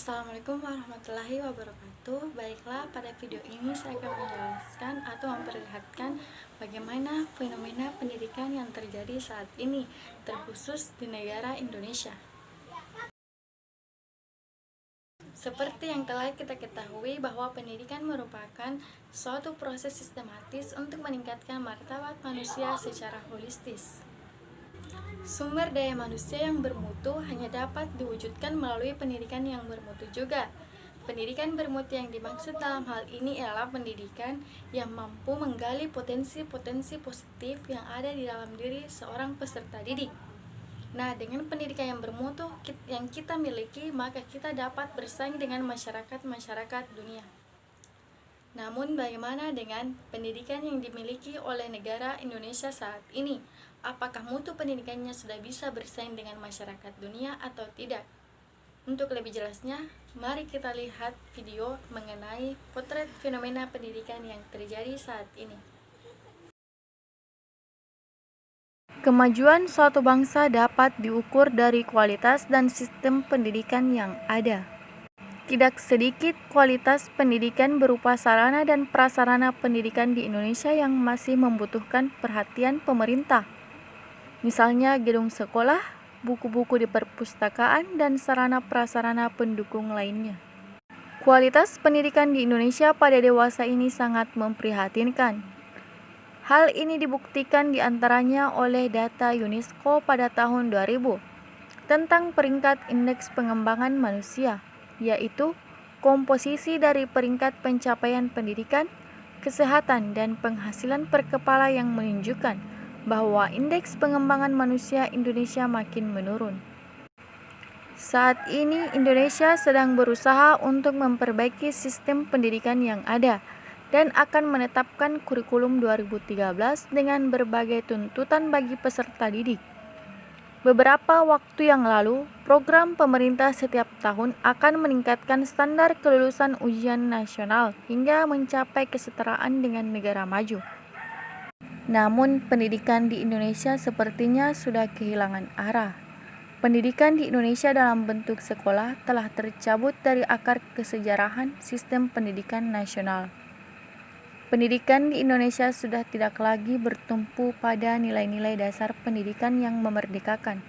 Assalamualaikum warahmatullahi wabarakatuh. Baiklah, pada video ini saya akan menjelaskan atau memperlihatkan bagaimana fenomena pendidikan yang terjadi saat ini, terkhusus di negara Indonesia. Seperti yang telah kita ketahui bahwa pendidikan merupakan suatu proses sistematis untuk meningkatkan martabat manusia secara holistis. Sumber daya manusia yang bermutu hanya dapat diwujudkan melalui pendidikan yang bermutu juga. Pendidikan bermutu yang dimaksud dalam hal ini adalah pendidikan yang mampu menggali potensi-potensi positif yang ada di dalam diri seorang peserta didik. Nah, dengan pendidikan yang bermutu yang kita miliki, maka kita dapat bersaing dengan masyarakat dunia. Namun bagaimana dengan pendidikan yang dimiliki oleh negara Indonesia saat ini? Apakah mutu pendidikannya sudah bisa bersaing dengan masyarakat dunia atau tidak? Untuk lebih jelasnya, mari kita lihat video mengenai potret fenomena pendidikan yang terjadi saat ini. Kemajuan suatu bangsa dapat diukur dari kualitas dan sistem pendidikan yang ada. Tidak sedikit kualitas pendidikan berupa sarana dan prasarana pendidikan di Indonesia yang masih membutuhkan perhatian pemerintah. Misalnya gedung sekolah, buku-buku di perpustakaan, dan sarana prasarana pendukung lainnya. Kualitas pendidikan di Indonesia pada dewasa ini sangat memprihatinkan. Hal ini dibuktikan diantaranya oleh data UNESCO pada tahun 2000 tentang peringkat indeks pengembangan manusia, yaitu komposisi dari peringkat pencapaian pendidikan, kesehatan, dan penghasilan per kepala yang menunjukkan bahwa indeks pengembangan manusia Indonesia makin menurun. Saat ini Indonesia sedang berusaha untuk memperbaiki sistem pendidikan yang ada dan akan menetapkan kurikulum 2013 dengan berbagai tuntutan bagi peserta didik. Beberapa waktu yang lalu, program pemerintah setiap tahun akan meningkatkan standar kelulusan ujian nasional hingga mencapai kesetaraan dengan negara maju. Namun, pendidikan di Indonesia sepertinya sudah kehilangan arah. Pendidikan di Indonesia dalam bentuk sekolah telah tercabut dari akar kesejarahan sistem pendidikan nasional. Pendidikan di Indonesia sudah tidak lagi bertumpu pada nilai-nilai dasar pendidikan yang memerdekakan,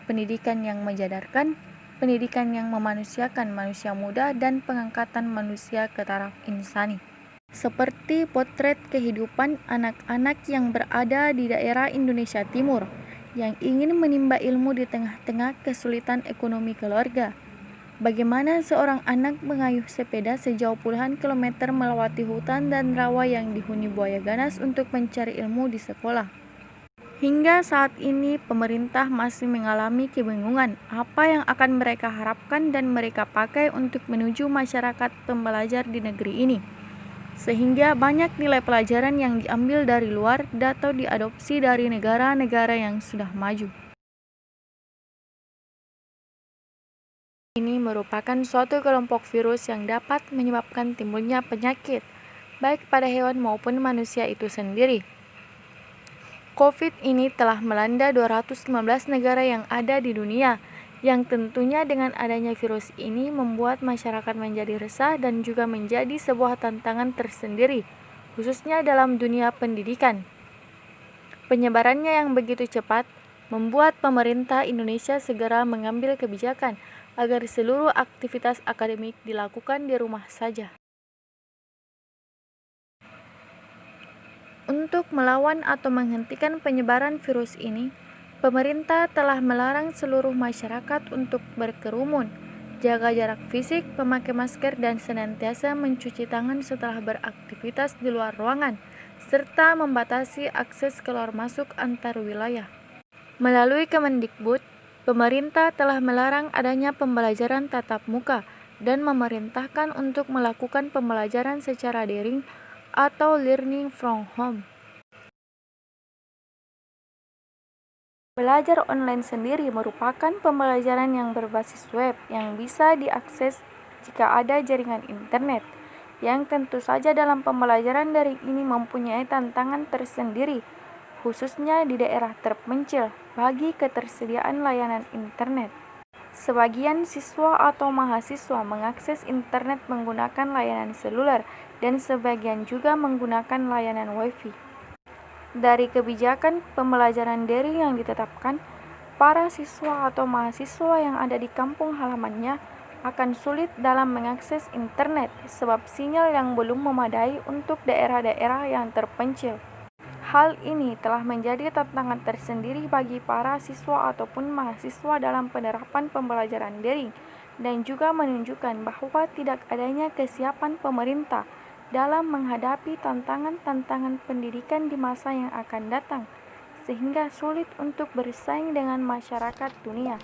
pendidikan yang menjadarkan, pendidikan yang memanusiakan manusia muda, dan pengangkatan manusia ke taraf insani. Seperti potret kehidupan anak-anak yang berada di daerah Indonesia Timur, yang ingin menimba ilmu di tengah-tengah kesulitan ekonomi keluarga. Bagaimana seorang anak mengayuh sepeda sejauh puluhan kilometer melewati hutan dan rawa yang dihuni buaya ganas untuk mencari ilmu di sekolah. Hingga saat ini pemerintah masih mengalami kebingungan apa yang akan mereka harapkan dan mereka pakai untuk menuju masyarakat pembelajar di negeri ini. Sehingga banyak nilai pelajaran yang diambil dari luar atau diadopsi dari negara-negara yang sudah maju. Ini merupakan suatu kelompok virus yang dapat menyebabkan timbulnya penyakit, baik pada hewan maupun manusia itu sendiri. COVID ini telah melanda 215 negara yang ada di dunia, yang tentunya dengan adanya virus ini membuat masyarakat menjadi resah dan juga menjadi sebuah tantangan tersendiri, khususnya dalam dunia pendidikan. Penyebarannya yang begitu cepat membuat pemerintah Indonesia segera mengambil kebijakan agar seluruh aktivitas akademik dilakukan di rumah saja. Untuk melawan atau menghentikan penyebaran virus ini, pemerintah telah melarang seluruh masyarakat untuk berkerumun, jaga jarak fisik, memakai masker, dan senantiasa mencuci tangan setelah beraktivitas di luar ruangan, serta membatasi akses keluar masuk antar wilayah. Melalui Kemendikbud, pemerintah telah melarang adanya pembelajaran tatap muka dan memerintahkan untuk melakukan pembelajaran secara daring atau learning from home. Belajar online sendiri merupakan pembelajaran yang berbasis web yang bisa diakses jika ada jaringan internet, yang tentu saja dalam pembelajaran daring ini mempunyai tantangan tersendiri, khususnya di daerah terpencil bagi ketersediaan layanan internet. Sebagian siswa atau mahasiswa mengakses internet menggunakan layanan seluler dan sebagian juga menggunakan layanan Wi-Fi. Dari kebijakan pembelajaran daring yang ditetapkan, para siswa atau mahasiswa yang ada di kampung halamannya akan sulit dalam mengakses internet sebab sinyal yang belum memadai untuk daerah-daerah yang terpencil. Hal ini telah menjadi tantangan tersendiri bagi para siswa ataupun mahasiswa dalam penerapan pembelajaran daring dan juga menunjukkan bahwa tidak adanya kesiapan pemerintah dalam menghadapi tantangan-tantangan pendidikan di masa yang akan datang, sehingga sulit untuk bersaing dengan masyarakat dunia.